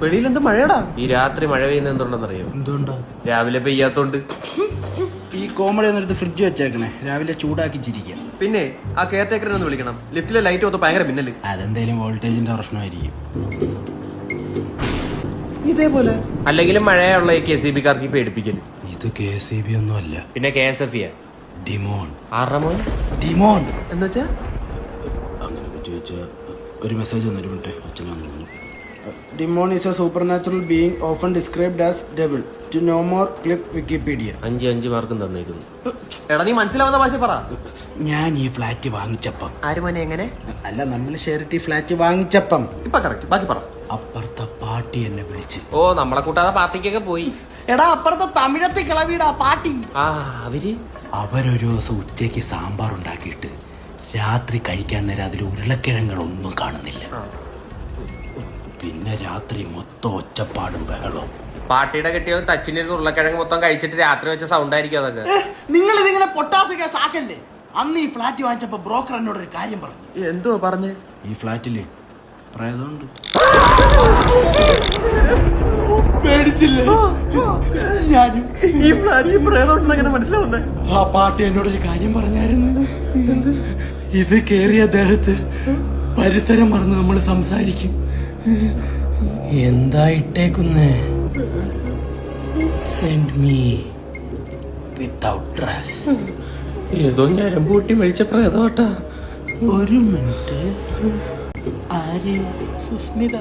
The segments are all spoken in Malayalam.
വെളിയിൽ എന്ത് മഴയടാ? ഈ രാത്രി മഴ പെയ്യുന്ന എന്തുണ്ടെന്നറിയോ? എന്തുകൊണ്ടാ? രാവിലെ പെയ്യാത്തോണ്ട്. ഈ കോമഡി ഒന്നെടുത്ത് ഫ്രിഡ്ജ് വെച്ചേക്കണേ, രാവിലെ ചൂടാക്കി ചിരിക്കുക. പിന്നെ ആ കെയർ ടേക്കറിനെ ഒന്ന് വിളിക്കണം. ലിഫ്റ്റിലെ ലൈറ്റ് മൊത്തം ഭയങ്കര മിന്നല്. അതെന്തേലും വോൾട്ടേജിന്റെ പ്രശ്നമായിരിക്കും. ഇതേപോലെ അല്ലെങ്കിലും മഴയുള്ള KCB-കാർക്ക് പേടിപ്പിക്കല്. ഇത് KCB ഒന്നും അല്ല, പിന്നെ KSF. ഡിമോൺ. ആറമോൻ ഡിമോൺ എന്നുവെച്ചാ അങ്ങനെയൊക്കെ ചോദിച്ചാൽ ഒരു മെസ്സേജ് വന്നൊരു മിനിറ്റ് അച്ഛനാണ്. Demon is a supernatural being often described as devil. To know more click Wikipedia. 5 മാർക്കും തന്നേക്കുന്നു. എടാ നീ മനസ്സിലാവുന്ന ഭാഷ പറ. ഞാൻ ഈ ഫ്ലാറ്റ് വാങ്ങിച്ചപ്പം, ആര് മോനെ എങ്ങനെ? അല്ല നമ്മൾ ഷെയറിറ്റി ഫ്ലാറ്റ് വാങ്ങിച്ചപ്പം ഇപ്പൊ കറക്റ്റ്, ബാക്കി പറ. അപ്പുറത്തെ പാട്ടി എന്നെ വിളിച്ച്. ഓ, നമ്മളെ കൂട്ടാതെ പാർട്ടിക്കൊക്കെ പോയി. എടാ അപ്പുറത്തെ തമിഴത്തെ കിളവിടാ പാട്ടി. ആ അവരൊരു ദിവസം ഉച്ചയ്ക്ക് സാമ്പാർ ഉണ്ടാക്കിയിട്ട് രാത്രി കഴിക്കാൻ നേരം അതിൽ ഉരുളക്കിഴങ്ങുകളൊന്നും കാണുന്നില്ല. പിന്നെ രാത്രി മൊത്തം ഒച്ചപ്പാടും ബഹളവും. പാർട്ടിയുടെ കെട്ടിയോ തച്ചിനിരുന്ന് ഉരുളക്കിഴങ്ങ് മൊത്തം കഴിച്ചിട്ട് രാത്രി വെച്ച സൗണ്ട് ആയിരിക്കും അതൊക്കെ. നിങ്ങൾ ഇതിങ്ങനെ പൊട്ടാസ് കേസ് ആക്കല്ലേ. അന്ന് ഈ ഫ്ലാറ്റ് വാങ്ങിച്ചപ്പോ ബ്രോക്കർ എന്നോട് ഒരു കാര്യം പറഞ്ഞു. എന്തോ പറഞ്ഞേ? ഈ ഫ്ലാറ്റില് പ്രേതമുണ്ട്. പേടിച്ചില്ലേ? ഞാനും ഈ ഫ്ലാറ്റിൽ പ്രേതമുണ്ടെന്ന് എങ്ങനെ മനസ്സിലാവുന്നേ? ആ പാട്ടി എന്നോടൊരു കാര്യം പറഞ്ഞായിരുന്നു. ഇത് കേറിയ ദേഹത്ത് പരിസരം മറന്ന് നമ്മൾ സംസാരിക്കും. എന്താ ഇട്ടേക്കുന്നേ? Send me without dress. ഏതോ ഞരം പൂട്ടി മരിച്ച പ്രേതോട്ടാ. ഒരു മിനിറ്റ്. ആര്? സുസ്മിത.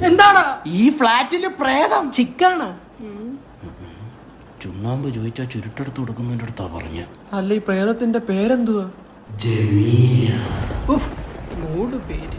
എന്താണ് ഈ ഫ്ലാറ്റില് പ്രേതം? ചിക്കാണ്? ചുണ്ണാമ്പ് ചോദിച്ചാ ചുരുട്ടെടുത്ത് കൊടുക്കുന്നതിന്റെ അടുത്താ പറഞ്ഞ. അല്ല ഈ പ്രേതത്തിന്റെ പേരെന്തുവാ? ജമീല. മൂട് പേര്.